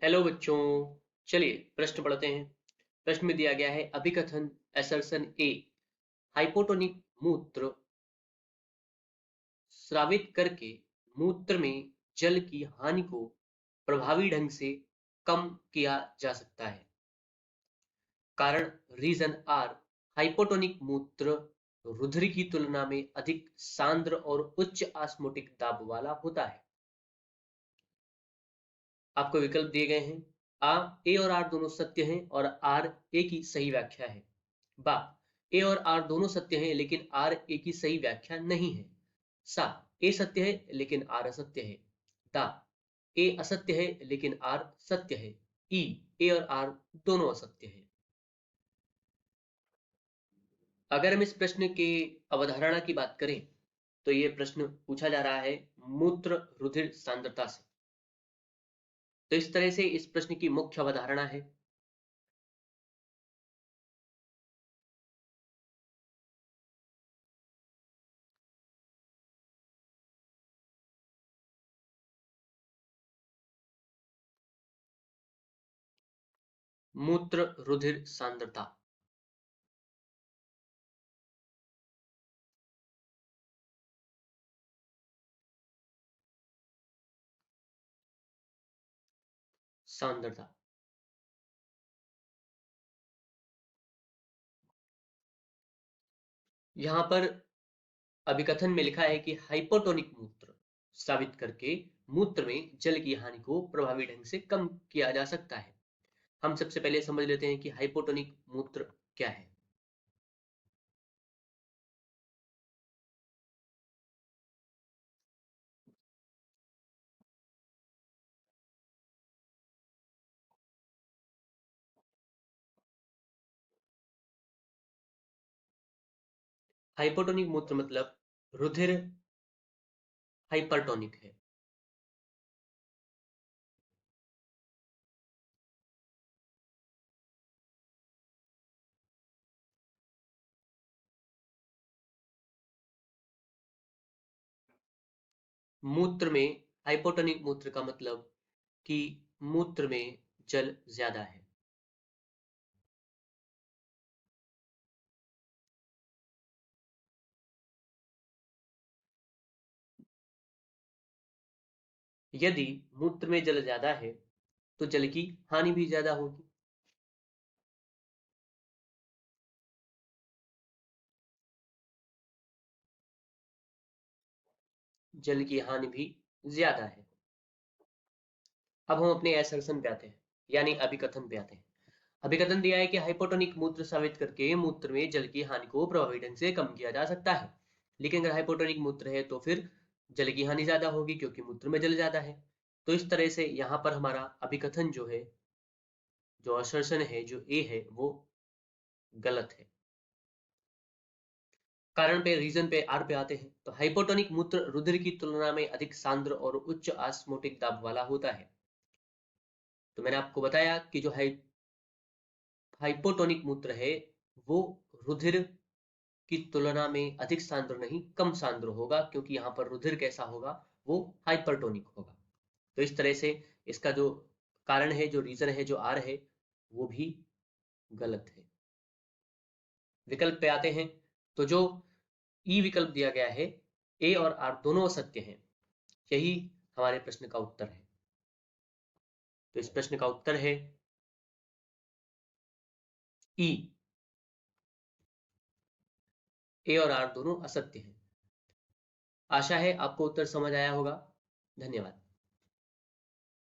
Hello बच्चों। चलिए प्रश्न पढ़ते हैं। प्रश्न में दिया गया है अभिकथन असर्शन ए। हाइपोटोनिक मूत्र स्रावित करके मूत्र में जल की हानि को प्रभावी ढंग से कम किया जा सकता है। कारण रीजन आर हाइपोटोनिक मूत्र रुधिर की तुलना में अधिक सांद्र और उच्च ऑस्मोटिक दाब वाला होता है। आपको विकल्प दिए गए हैं। आ ए और आर दोनों सत्य हैं और आर ए की सही व्याख्या है। बा ए और आर दोनों सत्य हैं लेकिन आर ए की सही व्याख्या नहीं है। सा ए सत्य है लेकिन आर असत्य है। दा ए असत्य है लेकिन आर सत्य है। ई ए और आर दोनों असत्य हैं। अगर हम इस प्रश्न के अवधारणा की बात करें तो ये प्रश्न पूछा जा रहा है मूत्र रुधिर सांद्रता से। तो इस तरह से इस प्रश्न की मुख्य अवधारणा है। मूत्र रुधिर सांद्रता। सांद्रता यहां पर अभिकथन में लिखा है कि हाइपोटोनिक मूत्र साबित करके मूत्र में जल की हानि को प्रभावी ढंग से कम किया जा सकता है। हम सबसे पहले समझ लेते हैं कि हाइपोटोनिक मूत्र क्या है। हाइपोटोनिक मूत्र मतलब रुधिर हाइपरटोनिक है। मूत्र में हाइपोटोनिक मूत्र का मतलब कि मूत्र में जल ज्यादा है। यदि मूत्र में जल ज्यादा है तो जल की हानि भी ज्यादा होगी। जल की हानि भी ज्यादा है। अब हम अपने असर्शन पे आते हैं, यानी अभिकथन पे आते हैं। अभिकथन दिया है कि हाइपोटोनिक मूत्र साबित करके मूत्र में जल की हानि को प्रभावी ढंग से कम किया जा सकता है। लेकिन अगर हाइपोटोनिक मूत्र है तो फिर जल की हानि ज्यादा होगी क्योंकि मूत्र में जल ज्यादा है। तो इस तरह से यहाँ पर हमारा अभिकथन जो है, जो असर्शन है, जो ए है, वो गलत है। कारण पे, रीजन पे, आर पे आते हैं। तो हाइपोटोनिक मूत्र रुधिर की तुलना में अधिक सांद्र और उच्च ऑस्मोटिक दाब वाला होता है। तो मैंने आपको बताया कि जो हाइपोटोनिक मूत्र है वो रुधिर की तुलना में अधिक सांद्र नहीं, कम सांद्र होगा, क्योंकि यहाँ पर रुधिर कैसा होगा, वो हाइपरटोनिक होगा। तो इस तरह से इसका जो कारण है, जो रीजन है, जो आर है, वो भी गलत है। विकल्प पे आते हैं। तो जो ई विकल्प दिया गया है, ए और आर दोनों असत्य हैं, यही हमारे प्रश्न का उत्तर है। तो इस प्रश्न का उत्तर है ई, ए और आर दोनों असत्य हैं। आशा है आपको उत्तर समझ आया होगा। धन्यवाद।